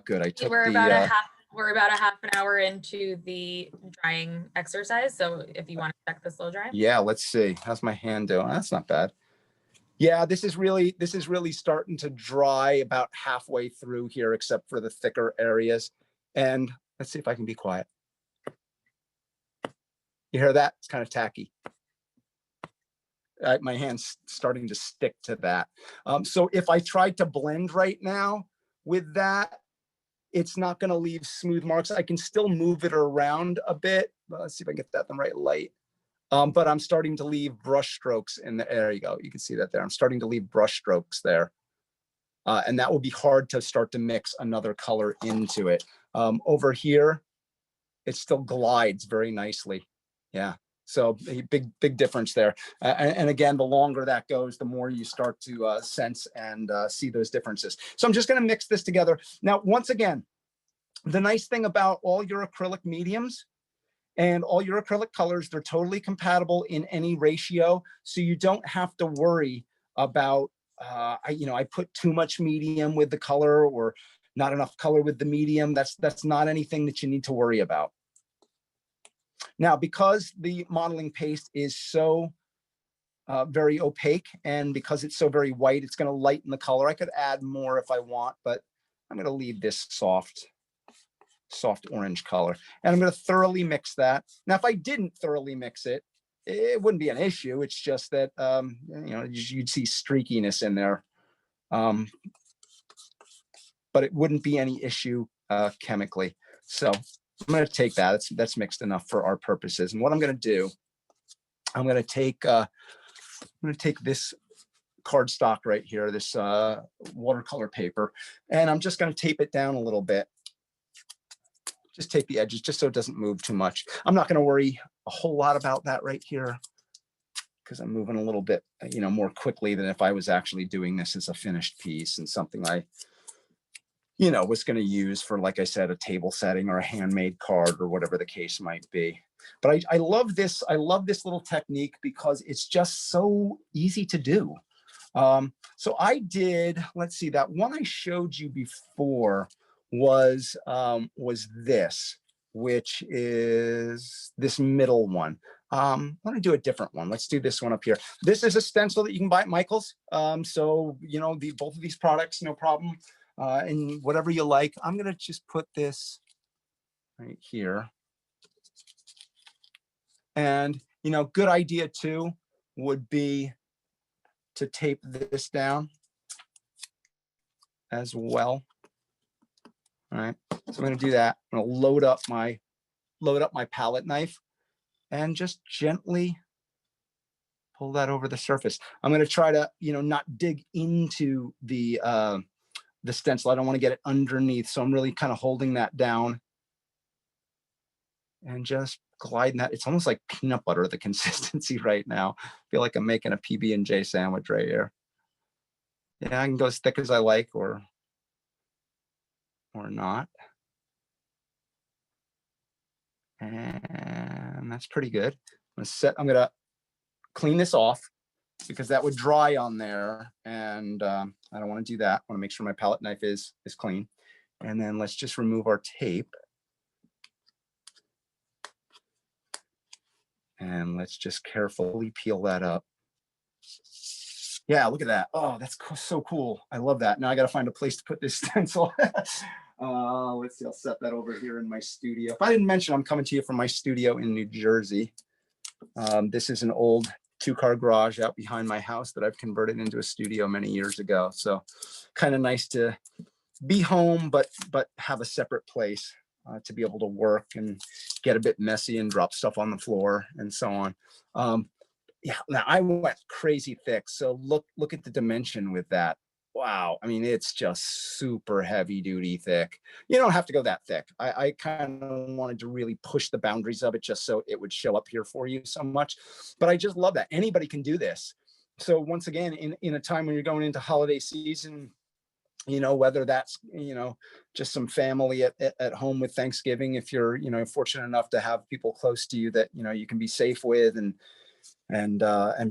Good. I took we're about a half an hour into the drying exercise. So if you want to check the slow dry. Yeah, let's see. How's my hand doing? That's not bad. Yeah, this is really starting to dry about halfway through here, except for the thicker areas. And let's see if I can be quiet. You hear that? It's kind of tacky. My hand's starting to stick to that. So if I tried to blend right now with that, it's not going to leave smooth marks. I can still move it around a bit. But let's see if I get that in the right light. But I'm starting to leave brush strokes in the, there you go. You can see that there. I'm starting to leave brush strokes there. And that will be hard to start to mix another color into it. Over here, it still glides very nicely. Yeah. So a big difference there. And again, the longer that goes, the more you start to sense and see those differences. So I'm just going to mix this together. Now, once again, the nice thing about all your acrylic mediums and all your acrylic colors, they're totally compatible in any ratio. So you don't have to worry about, I put too much medium with the color or not enough color with the medium. That's not anything that you need to worry about. Now, because the modeling paste is so very opaque and because it's so very white, it's going to lighten the color. I could add more if I want, but I'm going to leave this soft orange color. And I'm going to thoroughly mix that. Now, if I didn't thoroughly mix it, it wouldn't be an issue. It's just that, you'd see streakiness in there. But it wouldn't be any issue chemically. So I'm going to take that. That's mixed enough for our purposes. And what I'm going to do, I'm going to take this cardstock right here, this watercolor paper, and I'm just going to tape it down a little bit. Just tape the edges just so it doesn't move too much. I'm not going to worry a whole lot about that right here because I'm moving a little bit, more quickly than if I was actually doing this as a finished piece and something I, was going to use for, like I said, a table setting or a handmade card or whatever the case might be. But I love this. I love this little technique because it's just so easy to do. So I did, let's see, that one I showed you before was this, which is this middle one. I want to do a different one. Let's do this one up here. This is a stencil that you can buy at Michael's. So, both of these products, no problem. And whatever you like, I'm going to just put this right here. And, good idea too would be to tape this down as well. All right, so I'm going to do that. I'm going to load up my palette knife and just gently pull that over the surface. I'm going to try to, not dig into the stencil. I don't want to get it underneath, so I'm really kind of holding that down and just gliding that. It's almost like peanut butter, the consistency right now. I feel like I'm making a PB&J sandwich right here. Yeah, I can go as thick as I like or not. And that's pretty good. I'm gonna clean this off because that would dry on there, and I don't want to do that. I want to make sure my palette knife is clean. And then let's just remove our tape. And let's just carefully peel that up. Yeah, look at that. Oh, that's so cool. I love that. Now I got to find a place to put this stencil. Let's see, I'll set that over here in my studio. If I didn't mention, I'm coming to you from my studio in New Jersey. This is an old 2-car garage out behind my house that I've converted into a studio many years ago. So kind of nice to be home, but have a separate place to be able to work and get a bit messy and drop stuff on the floor and so on. Yeah, now I went crazy thick. So look at the dimension with that. Wow. I mean, it's just super heavy duty thick. You don't have to go that thick. I kind of wanted to really push the boundaries of it just so it would show up here for you so much. But I just love that. Anybody can do this. So once again, in a time when you're going into holiday season, whether that's, just some family at home with Thanksgiving, if you're, fortunate enough to have people close to you that, you can be safe with and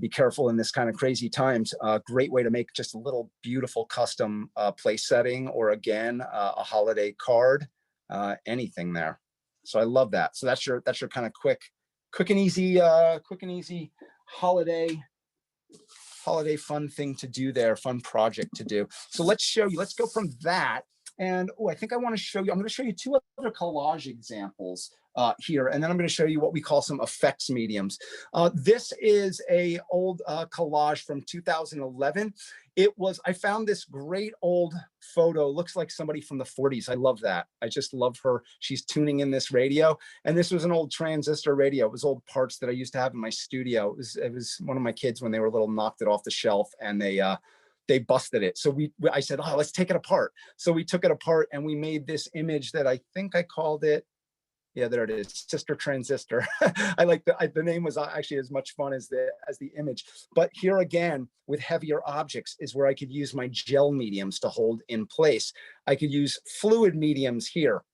be careful in this kind of crazy times. A great way to make just a little beautiful custom place setting, or again, a holiday card, anything there. So I love that. So that's your kind of quick and easy holiday fun thing to do there, fun project to do. So let's go from that. And I think I want to show you, I'm going to show you 2 other collage examples here. And then I'm going to show you what we call some effects mediums. This is a old collage from 2011. I found this great old photo, looks like somebody from the 40s. I love that. I just love her. She's tuning in this radio. And this was an old transistor radio. It was old parts that I used to have in my studio. It was one of my kids when they were little, knocked it off the shelf, and they busted it. So I said, oh, let's take it apart. So we took it apart and we made this image that I think I called it, yeah, there it is, Sister Transistor. I like the name was actually as much fun as the image. But here again, with heavier objects is where I could use my gel mediums to hold in place. I could use fluid mediums here.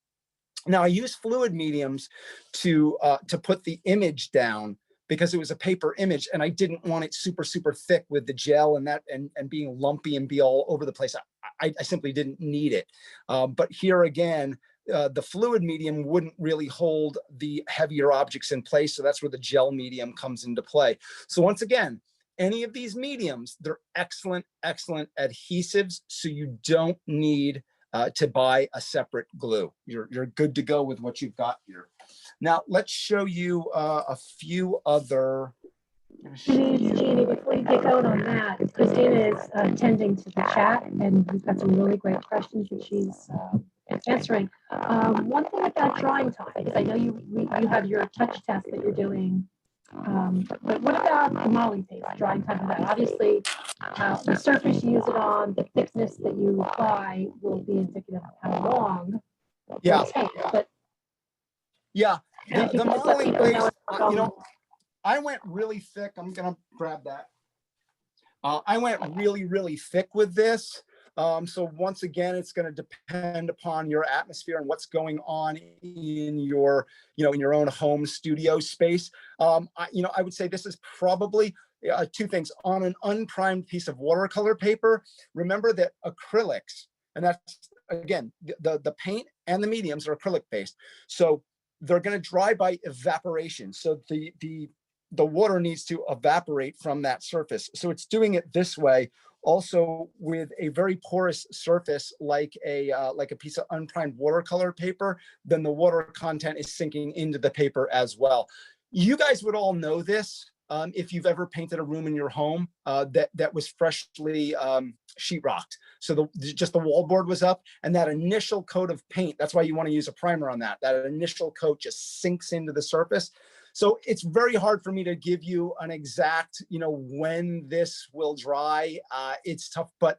Now I use fluid mediums to put the image down because it was a paper image and I didn't want it super, super thick with the gel and being lumpy and be all over the place. I simply didn't need it. But here again, the fluid medium wouldn't really hold the heavier objects in place. So that's where the gel medium comes into play. So once again, any of these mediums, they're excellent, excellent adhesives. So you don't need to buy a separate glue. You're good to go with what you've got here. Now let's show you a few other. Jeannie, before you get going on that, Christina is attending to the chat, and we've got some really great questions that she's answering. One thing about drawing time, because I know you have your touch test that you're doing, but what about the modeling paste, drawing time for that? Obviously, the surface you use it on, the thickness that you apply will be indicative of how long Yeah. it takes. But yeah, the modeling paste, know, I went really thick. I'm gonna grab that. I went really, really thick with this. So once again, it's going to depend upon your atmosphere and what's going on in your, in your own home studio space. I would say this is probably two things. On an unprimed piece of watercolor paper, remember that acrylics, and that's, again, the paint and the mediums are acrylic based. So they're going to dry by evaporation. So the water needs to evaporate from that surface. So it's doing it this way. Also with a very porous surface like a piece of unprimed watercolor paper, then the water content is sinking into the paper as well. You guys would all know this if you've ever painted a room in your home that was freshly sheetrocked. So just the wallboard was up, and that initial coat of paint, that's why you want to use a primer on that. That initial coat just sinks into the surface. So it's very hard for me to give you an exact, when this will dry. It's tough, but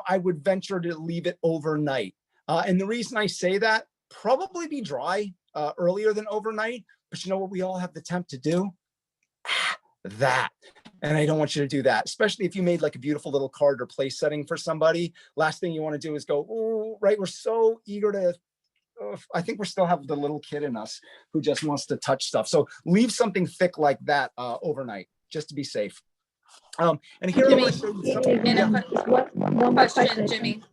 I would venture to leave it overnight. And the reason I say that, probably be dry earlier than overnight, but you know what we all have the temp to do? That. And I don't want you to do that, especially if you made like a beautiful little card or place setting for somebody. Last thing you want to do is go, oh, right, we're so eager to, I think we still have the little kid in us who just wants to touch stuff. So leave something thick like that overnight, just to be safe. And here Jimmy, one question, Jimmy.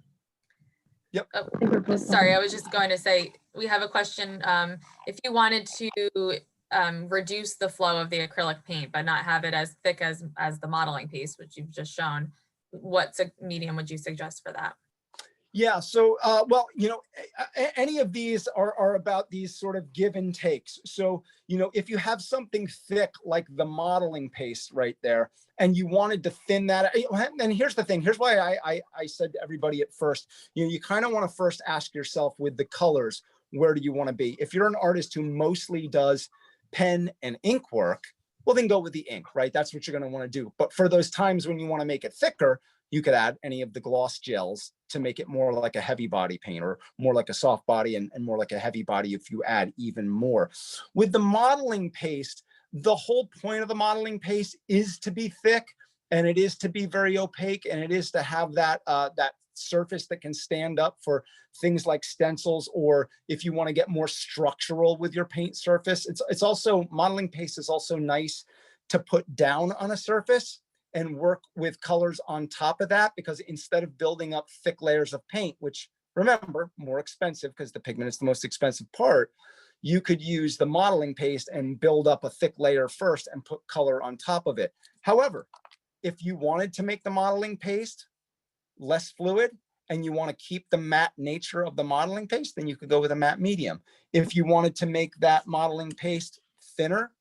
Yep. Oh, sorry, I was just going to say, we have a question. If you wanted to reduce the flow of the acrylic paint, but not have it as thick as the modeling piece, which you've just shown, what medium would you suggest for that? Yeah, so, well, any of these are about these sort of give and takes. So, if you have something thick like the modeling paste right there, and you wanted to thin that, and here's the thing, here's why I said to everybody at first, you kind of want to first ask yourself with the colors, where do you want to be? If you're an artist who mostly does pen and ink work, well, then go with the ink, right? That's what you're going to want to do. But for those times when you want to make it thicker, you could add any of the gloss gels to make it more like a heavy body paint, or more like a soft body and more like a heavy body if you add even more. With the modeling paste, the whole point of the modeling paste is to be thick, and it is to be very opaque, and it is to have that surface that can stand up for things like stencils, or if you want to get more structural with your paint surface. It's also, modeling paste is also nice to put down on a surface and work with colors on top of that, because instead of building up thick layers of paint, which, remember, more expensive because the pigment is the most expensive part, you could use the modeling paste and build up a thick layer first and put color on top of it. However, if you wanted to make the modeling paste less fluid and you want to keep the matte nature of the modeling paste, then you could go with a matte medium. If you wanted to make that modeling paste thinner,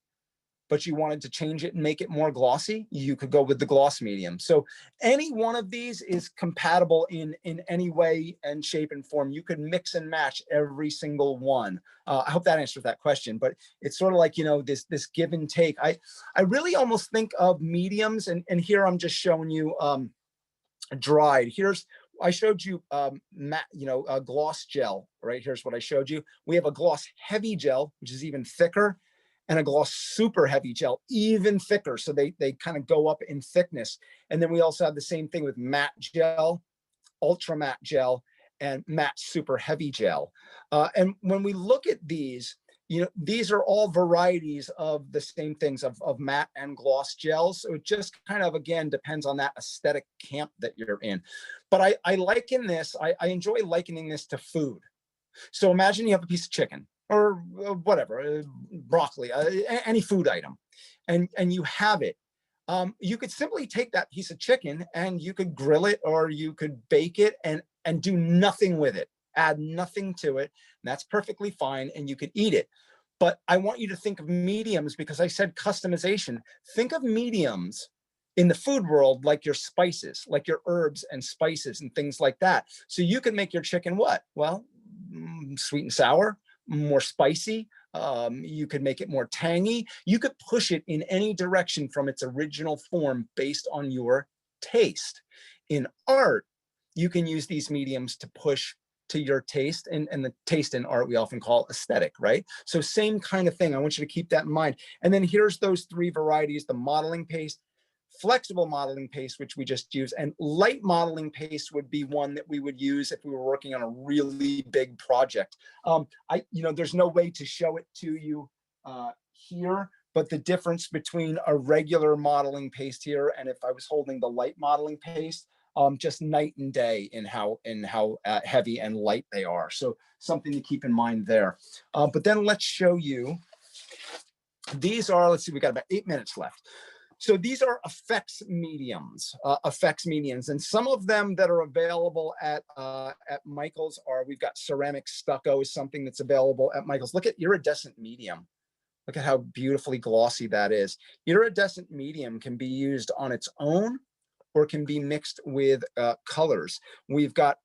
but you wanted to change it and make it more glossy, you could go with the gloss medium. So any one of these is compatible in any way and shape and form. You could mix and match every single one. I hope that answers that question, but it's sort of like, you know, this give and take. I really almost think of mediums, and here I'm just showing you dried. I showed you matte, gloss gel, right? Here's what I showed you. We have a gloss heavy gel, which is even thicker, and a gloss super heavy gel, even thicker. So they kind of go up in thickness. And then we also have the same thing with matte gel, ultra matte gel, and matte super heavy gel. And when we look at these, these are all varieties of the same things of matte and gloss gels. So it just kind of, again, depends on that aesthetic camp that you're in. But I liken this, I enjoy likening this to food. So imagine you have a piece of chicken or whatever, broccoli, any food item, and you have it. You could simply take that piece of chicken and you could grill it, or you could bake it and do nothing with it, add nothing to it. And that's perfectly fine, and you could eat it. But I want you to think of mediums, because I said customization. Think of mediums in the food world like your spices, like your herbs and spices and things like that. So you can make your chicken what? Well, sweet and sour, more spicy. You could make it more tangy. You could push it in any direction from its original form based on your taste. In art, you can use these mediums to push to your taste, and the taste in art we often call aesthetic, right? So same kind of thing. I want you to keep that in mind. And then here's those three varieties: the modeling paste, flexible modeling paste, which we just used, and light modeling paste would be one that we would use if we were working on a really big project. There's no way to show it to you here, but the difference between a regular modeling paste here and if I was holding the light modeling paste, just night and day in how heavy and light they are. So something to keep in mind there. But then let's show you. These are, let's see, we got about 8 minutes left. So these are effects mediums, and some of them that are available at Michael's are, we've got ceramic stucco is something that's available at Michael's. Look at iridescent medium. Look at how beautifully glossy that is. Iridescent medium can be used on its own or can be mixed with colors. We've got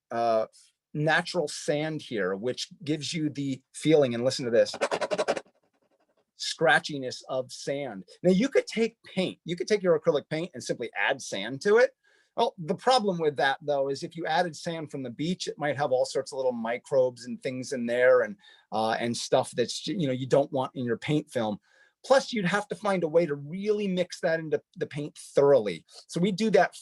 natural sand here, which gives you the feeling, and listen to this, scratchiness of sand. Now you could take paint, you could take your acrylic paint and simply add sand to it. Well, the problem with that though is if you added sand from the beach, it might have all sorts of little microbes and things in there, and stuff that's, you don't want in your paint film. Plus, you'd have to find a way to really mix that into the paint thoroughly. So we do that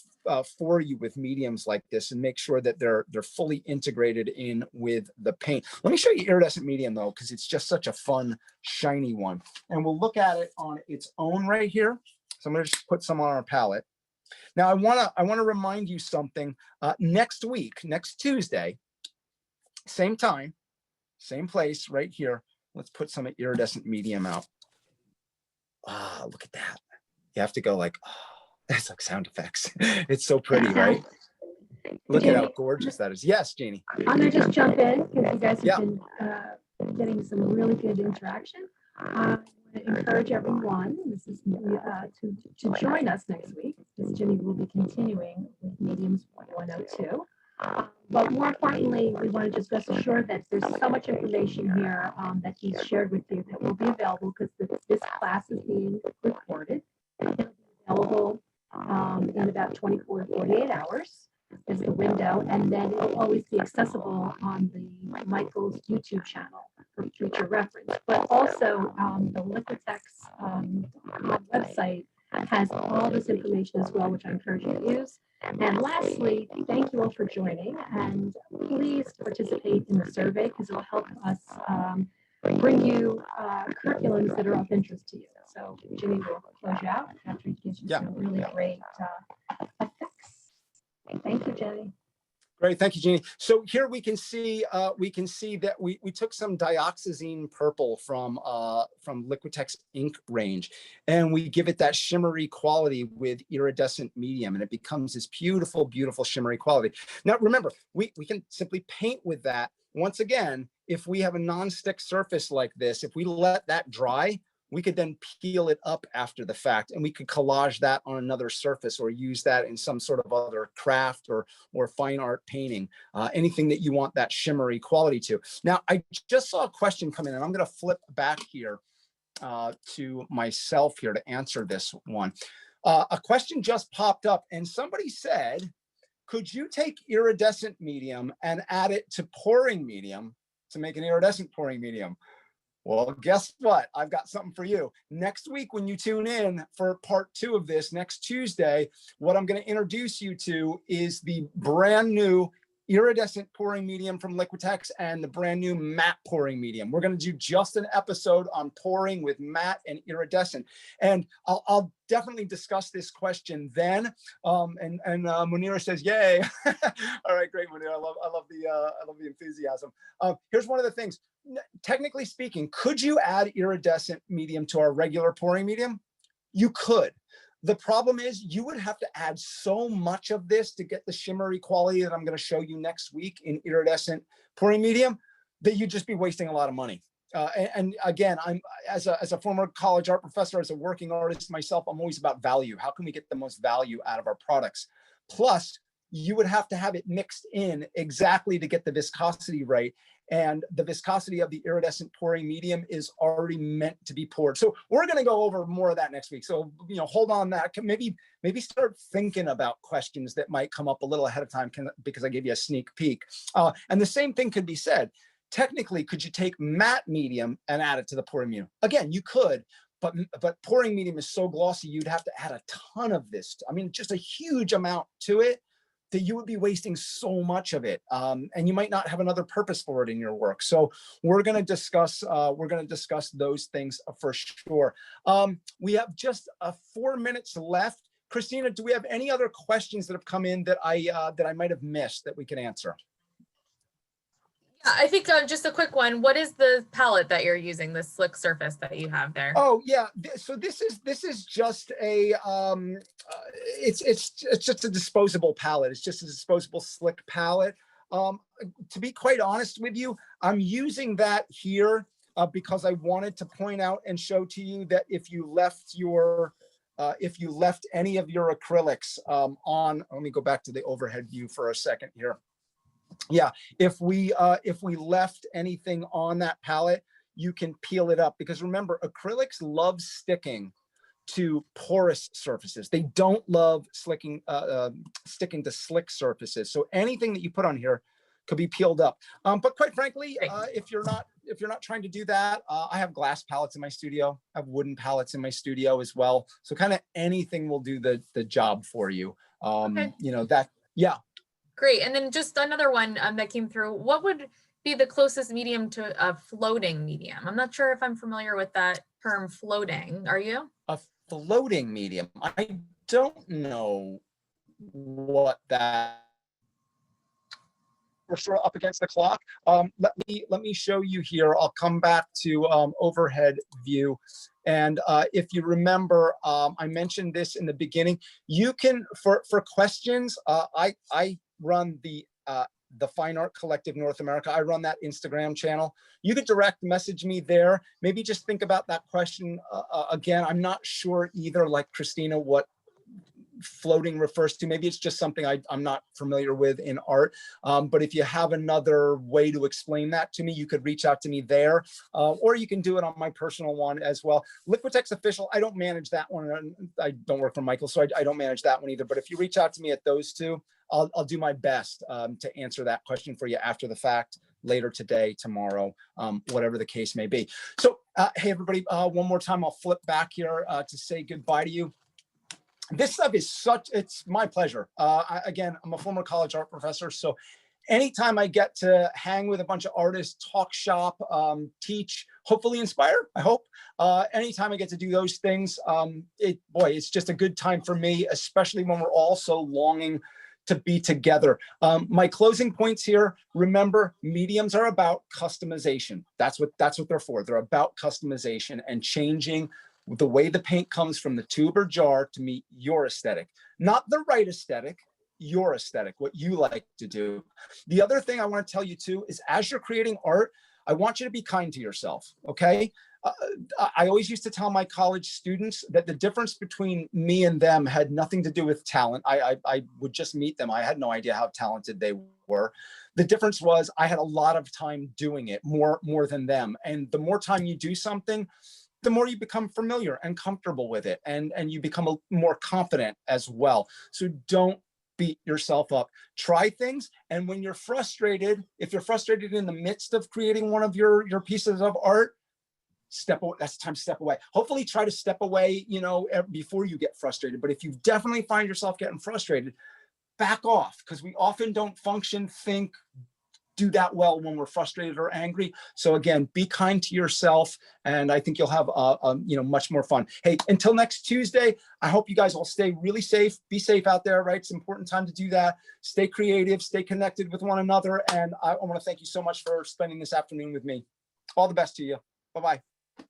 for you with mediums like this and make sure that they're fully integrated in with the paint. Let me show you iridescent medium though, because it's just such a fun, shiny one. And we'll look at it on its own right here. So I'm going to just put some on our palette. Now I want to remind you something. Next week, next Tuesday, same time, same place, right here. Let's put some iridescent medium out. Ah, look at that. You have to go like, oh, that's like sound effects. It's so pretty, right? Look at how gorgeous that is. Yes, Jeannie. I'm gonna just jump in because you guys have been getting some really good interaction. I want to encourage everyone, this is to join us next week, because Jimmy will be continuing with Mediums 102. But more importantly, we want to just rest assured that there's so much information here that he's shared with you that will be available, because this class is being recorded. It'll be available in about 24 to 48 hours is the window, and then it'll always be accessible on the Michael's YouTube channel for future reference. But also the Liquitex website has all this information as well, which I encourage you to use. And lastly, thank you all for joining, and please participate in the survey because it will help us bring you curriculums that are of interest to you. So Jimmy will close you out after he gives you some really great effects. Thank you, Jenny. Great, thank you, Jeannie. So here we can see that we took some dioxazine purple from Liquitex ink range, and we give it that shimmery quality with iridescent medium, and it becomes this beautiful, beautiful shimmery quality. Now remember, we can simply paint with that. Once again, if we have a non-stick surface like this, if we let that dry, we could then peel it up after the fact, and we could collage that on another surface or use that in some sort of other craft or fine art painting, anything that you want that shimmery quality to. Now, I just saw a question come in, and I'm going to flip back here to myself here to answer this one. A question just popped up, and somebody said, could you take iridescent medium and add it to pouring medium to make an iridescent pouring medium? Well, guess what? I've got something for you. Next week, when you tune in for part 2 of this, next Tuesday, what I'm going to introduce you to is the brand new iridescent pouring medium from Liquitex and the brand new matte pouring medium. We're going to do just an episode on pouring with matte and iridescent. And I'll definitely discuss this question then. Munira says, yay. All right, great, Munira. I love the enthusiasm. Here's one of the things. Technically speaking, could you add iridescent medium to our regular pouring medium? You could. The problem is you would have to add so much of this to get the shimmery quality that I'm going to show you next week in iridescent pouring medium that you'd just be wasting a lot of money. And again, I'm as a former college art professor, as a working artist myself, I'm always about value. How can we get the most value out of our products? Plus, you would have to have it mixed in exactly to get the viscosity right. And the viscosity of the iridescent pouring medium is already meant to be poured. So we're going to go over more of that next week. So, hold on that. Maybe start thinking about questions that might come up a little ahead of time because I gave you a sneak peek. And the same thing could be said. Technically, could you take matte medium and add it to the pouring medium? Again, you could, but pouring medium is so glossy, you'd have to add a ton of this. I mean, just a huge amount to it, that you would be wasting so much of it, and you might not have another purpose for it in your work. So we're going to discuss those things for sure. We have just 4 minutes left. Christina, do we have any other questions that have come in that I might have missed that we can answer? Yeah, I think just a quick one. What is the palette that you're using, the slick surface that you have there? Oh yeah, so this is just a it's just a disposable palette. It's just a disposable slick palette. To be quite honest with you, I'm using that here because I wanted to point out and show to you that if you left any of your acrylics on, let me go back to the overhead view for a second here. Yeah, if we left anything on that palette, you can peel it up, because remember, acrylics love sticking to porous surfaces. They don't love sticking to slick surfaces. So anything that you put on here could be peeled up. But quite frankly, if you're not trying to do that, I have glass palettes in my studio. I have wooden palettes in my studio as well. So kind of anything will do the job for you. Okay. Yeah. Great. And then just another one that came through. What would be the closest medium to a floating medium? I'm not sure if I'm familiar with that term, floating. Are you? A floating medium. I don't know what that. We're sort of up against the clock. Let me show you here. I'll come back to overhead view. And if you remember, I mentioned this in the beginning. You can, for questions, I run the Fine Art Collective North America. I run that Instagram channel. You could direct message me there. Maybe just think about that question again. I'm not sure either, like Christina, what floating refers to. Maybe it's just something I'm not familiar with in art. But if you have another way to explain that to me, you could reach out to me there, or you can do it on my personal one as well. Liquitex Official, I don't manage that one. I don't work for Michael, so I don't manage that one either. But if you reach out to me at those two, I'll do my best to answer that question for you after the fact, later today, tomorrow, whatever the case may be. So, hey, everybody, one more time, I'll flip back here to say goodbye to you. This stuff is it's my pleasure. Again, I'm a former college art professor, so anytime I get to hang with a bunch of artists, talk shop, teach, hopefully inspire, I hope. Anytime I get to do those things, it's just a good time for me, especially when we're all so longing to be together. My closing points here, remember, mediums are about customization. That's what they're for. They're about customization and changing the way the paint comes from the tube or jar to meet your aesthetic, not the right aesthetic, your aesthetic, what you like to do. The other thing I want to tell you too is as you're creating art, I want you to be kind to yourself, okay? I always used to tell my college students that the difference between me and them had nothing to do with talent. I would just meet them. I had no idea how talented they were. The difference was I had a lot of time doing it, more than them. And the more time you do something, the more you become familiar and comfortable with it, and you become more confident as well. So don't beat yourself up. Try things, and when you're frustrated, if you're frustrated in the midst of creating one of your pieces of art, step away. That's the time to step away. Hopefully try to step away, you know, before you get frustrated. But if you definitely find yourself getting frustrated, back off, because we often don't function, think, do that well when we're frustrated or angry. So again, be kind to yourself, and I think you'll have you know, much more fun. Hey, until next Tuesday, I hope you guys all stay really safe. Be safe out there, right? It's an important time to do that. Stay creative, stay connected with one another, and I want to thank you so much for spending this afternoon with me. All the best to you. Bye-bye.